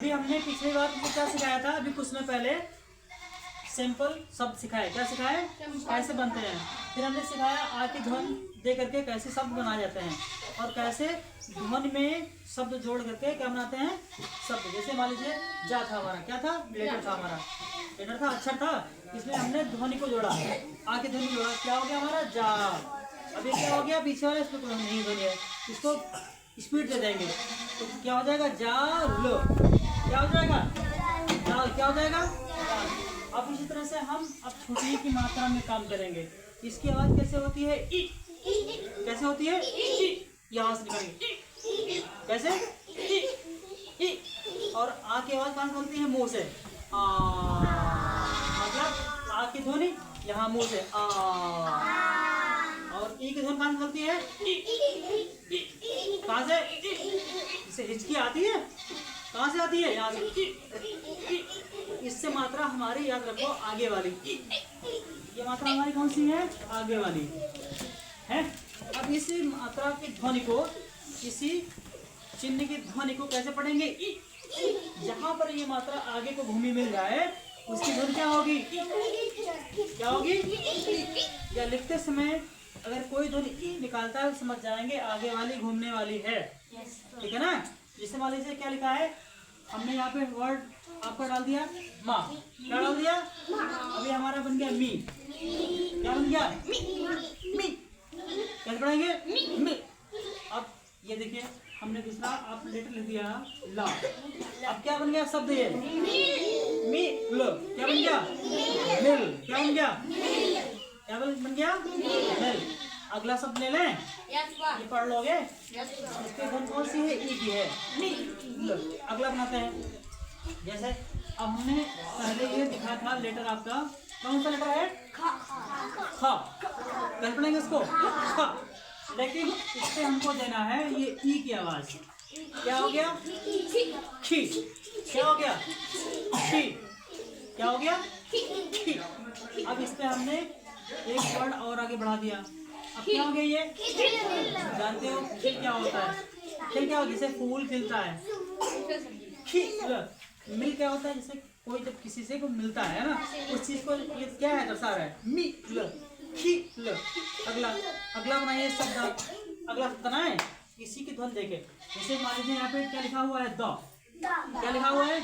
अभी हमने पिछली बार में क्या सिखाया था, अभी कुछ समय पहले सिंपल शब्द सिखाए। क्या सिखाए? कैसे बनते हैं। फिर हमने सिखाया आ की ध्वनि दे करके कैसे शब्द बनाए जाते हैं, और कैसे ध्वनि में शब्द जोड़ करके क्या बनाते हैं शब्द। जैसे मान लीजिए जा था हमारा, क्या था? लेटर था हमारा, लेटर था, अक्षर था, इसमें हमने ध्वनि को जोड़ा, आ की ध्वनि जोड़ा, क्या हो गया हमारा? जा। अभी क्या हो गया? पीछे वाले इसमें नहीं ध्वनि है, इसको स्पीड दे देंगे तो क्या हो जाएगा? जा लो। क्या हो जाएगा? जाल। क्या हो जाएगा? अब इसी तरह से हम अब छोटी की मात्रा में काम करेंगे। इसकी आवाज कैसे होती है? ई। कैसे होती है? ई। यहाँ से निकलेंगे कैसे? ई। ई। और आ की आवाज कहाँ से बनती है? मुंह से। आ। मतलब आ की ध्वनि यहाँ मुंह से आ, और ई की ध्वनि कहाँ से बनती है? ई। कहाँ से? इसे हिचकी आती है, कहाँ से आती है? यहाँ से। इससे मात्रा हमारी याद रखो आगे वाली। ये मात्रा हमारी कौन सी है? आगे वाली है। अब इसी मात्रा की ध्वनि को, इसी चिन्ह की ध्वनि को कैसे पढ़ेंगे? जहां पर ये मात्रा आगे को भूमि मिल जाए उसकी ध्वनि क्या होगी? क्या होगी? या लिखते समय अगर कोई ध्वनि ई निकालता है तो समझ जाएंगे आगे वाली घूमने वाली है। ठीक है ना? जैसे मान लीजिए क्या लिखा है हमने यहाँ पे, वर्ड आपका डाल दिया माँ। क्या डाल दिया? अभी हमारा बन गया मी। क्या बन गया? मी। कैसे पढ़ेंगे? मी। अब ये देखिए हमने दूसरा आप लेटर लिख दिया ला। अब क्या बन गया शब्द? ये मी लो। क्या बन गया? मिल। क्या बन गया? क्या बन गया? मिल। अगला शब्द ले लें, ये पढ़ लोगे। इसकी ध्वनि कौन सी है? ई की है, मी लो। अगला बनाते हैं। जैसे अब हमने पहले ये दिखा था लेटर आपका कौन सा लेटर है? खा। कैसे पढ़ेंगे इसको? खा। लेकिन इससे हमको देना है ये ई की आवाज। क्या हो गया? खी। क्या हो गया? खी। क्या हो गया? खी। अब इस पे हमने एक वर्ड और आगे बढ़ा दिया। अब क्या हो गया? ये जानते हो खिल क्या होता है? खिल क्या होता है? जैसे फूल खिलता है। खिल। मिल क्या होता है? जैसे कोई जब किसी से को मिलता है ना, उस चीज को ये क्या है? दर्शा रहा है। मिल। खिल। अगला अगला बनाइए शब्द। अगला शब्द बनाए इसी की ध्वनि देखे। जैसे मान लीजिए यहाँ पे क्या लिखा हुआ है? द। क्या लिखा हुआ है?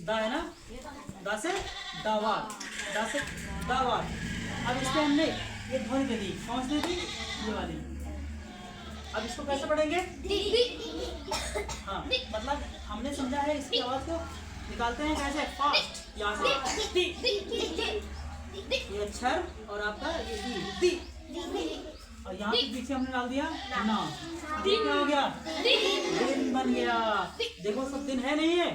द है ना? द से दावार, द से दावार। अब इसमें हमने ये ध्वनि दे दी। कौन सी दे दी? ये वाली। अब इसको कैसे पढ़ेंगे? हाँ, मतलब हमने समझा है इसकी आवाज को निकालते हैं कैसे? फास्ट। यहाँ से ये अक्षर और आपका ये दी। और यहाँ पे पीछे हमने डाल दिया ना। क्या हो गया? दिन बन गया। देखो सब दिन है नहीं है?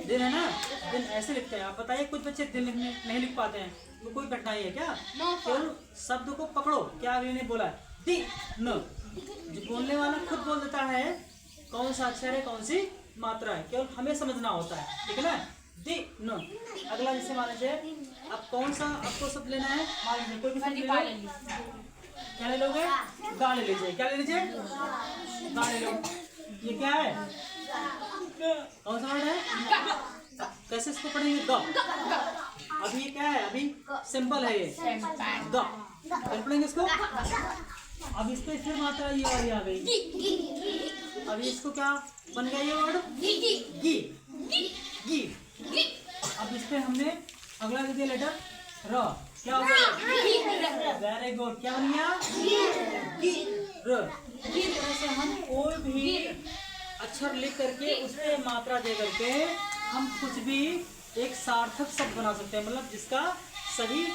दिन है ना? दिन ऐसे लिखते हैं। आप बताइए कुछ बच्चे दिन लिखने नहीं लिख पाते हैं तो कोई कठिनाई है क्या? केवल शब्द को पकड़ो। क्या अगले ने बोला? दी न। जो बोलने वाला खुद बोल देता है कौन सा अक्षर है, कौन सी मात्रा है, केवल हमें समझना होता है। ठीक है ना? दी न। अगला जैसे मान लीजिए अब कौन सा आपको शब्द लेना है? मान लीजिए कोई भी शब्द ले लो। क्या ले लोगे? गा ले लीजिए। क्या ले लीजिए? गा ले लो। ये क्या है? कौन सा वर्ड है? कैसे इसको पढ़ेंगे? ग। अभी ये क्या है? अभी सिंपल है ये ग। कैसे पढ़ेंगे इसको? अब इसको इसमें मात्रा ये वाली आ गई। अभी इसको क्या बन गया? ये वर्ड गी। गी। अब इस पे हमने अगला दे दिया लेटर र। क्या हो गया? Very good. क्या बन गया? गी र। इस तरह से हम कोई भी अक्षर लिख करके उस पे मात्रा दे करके हम कुछ भी एक सार्थक शब्द बना सकते हैं, मतलब जिसका सही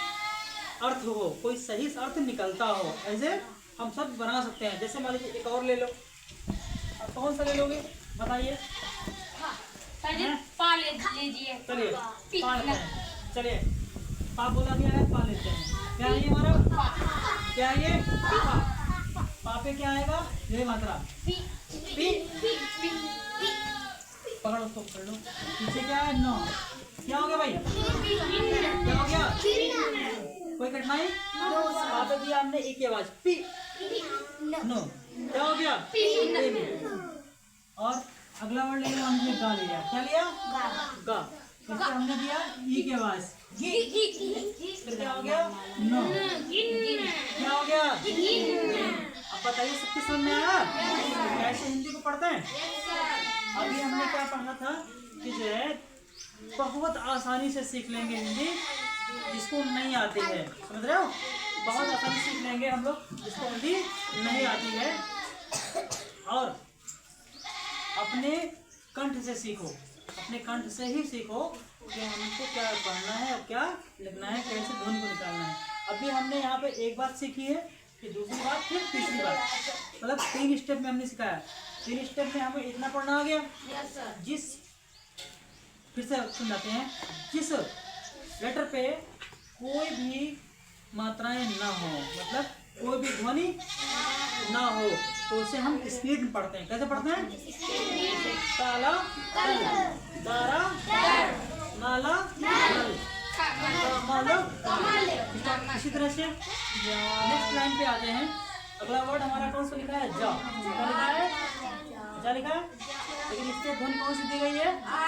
अर्थ हो, कोई सही अर्थ निकलता हो, ऐसे हम सब बना सकते हैं। जैसे मान लीजिए एक और ले लो। अब कौन सा ले लोगे बताइए? पा लीजिए। चलिए पा लेते हैं। चलिए पा बोला गया है, पा लेते हैं। क्या है ये हमारा? क्या है ये? पा। पा पे क्या आएगा? ये मात्रा पी। पकड़ो उसको, पकड़ लो। पीछे क्या है? नो। क्या हो गया भाई? क्या हो गया? कोई कठिनाई? पा पे दिया हमने एक ही आवाज पी। नो। क्या हो गया? और अगला वर्ड लेंगे हमने गा लिया। क्या लिया? गा। इससे हमने दिया ई की आवाज। फिर क्या हो गया? नो। क्या हो गया? अब बताइए सबके समझ में आया? कैसे हिंदी को पढ़ते हैं? अभी हमने क्या पढ़ा था कि जो है बहुत आसानी से सीख लेंगे हिंदी जिसको नहीं आती है। समझ रहे हो? बहुत आसानी से सीख लेंगे हम लोग जिसको हिंदी नहीं आती है। और अपने कंठ से सीखो, अपने कंठ से ही सीखो कि हमको क्या पढ़ना है और क्या लिखना है, कैसे धुन को निकालना है। अभी हमने यहाँ पे एक बात सीखी है, फिर दूसरी बात, फिर तीसरी बात, मतलब 3 स्टेप में हमने सिखाया। 3 स्टेप में हमें इतना पढ़ना आ गया। जिस फिर से समझाते हैं, जिस लेटर पे कोई भी मात्राएं ना हो, मतलब कोई भी ध्वनि ना हो, तो उसे हम स्पीड में पढ़ते हैं। कैसे पढ़ते हैं? ताला तल, दारा नाला नल, कमल। इसी तरह से नेक्स्ट लाइन पे आते हैं। अगला वर्ड हमारा कौन सा लिखा है? जा। क्या लिखा है? जा लिखा है, लेकिन इससे धुन कौन सी दी गई है? आ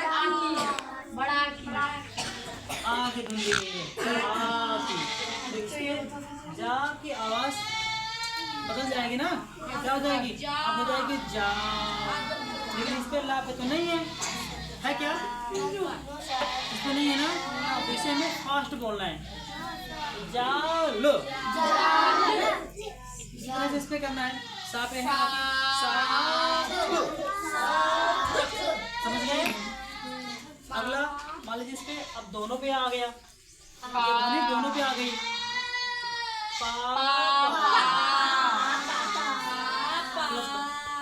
की धुन दी गई है। आ की। देखिए जा की आवाज बदल जाएगी ना, क्या हो जाएगी? अब हो जाएगी जा। लेकिन इस पे ला पे तो नहीं है क्या? इस पे नहीं है ना, तो इसे हमें फास्ट बोलना है। जाल। इस तरह से इस पे करना है। सा पे है समझ गए? अगला मान लीजिए इस पे अब दोनों पे आ गया, ये ध्वनि दोनों पे आ गई। पा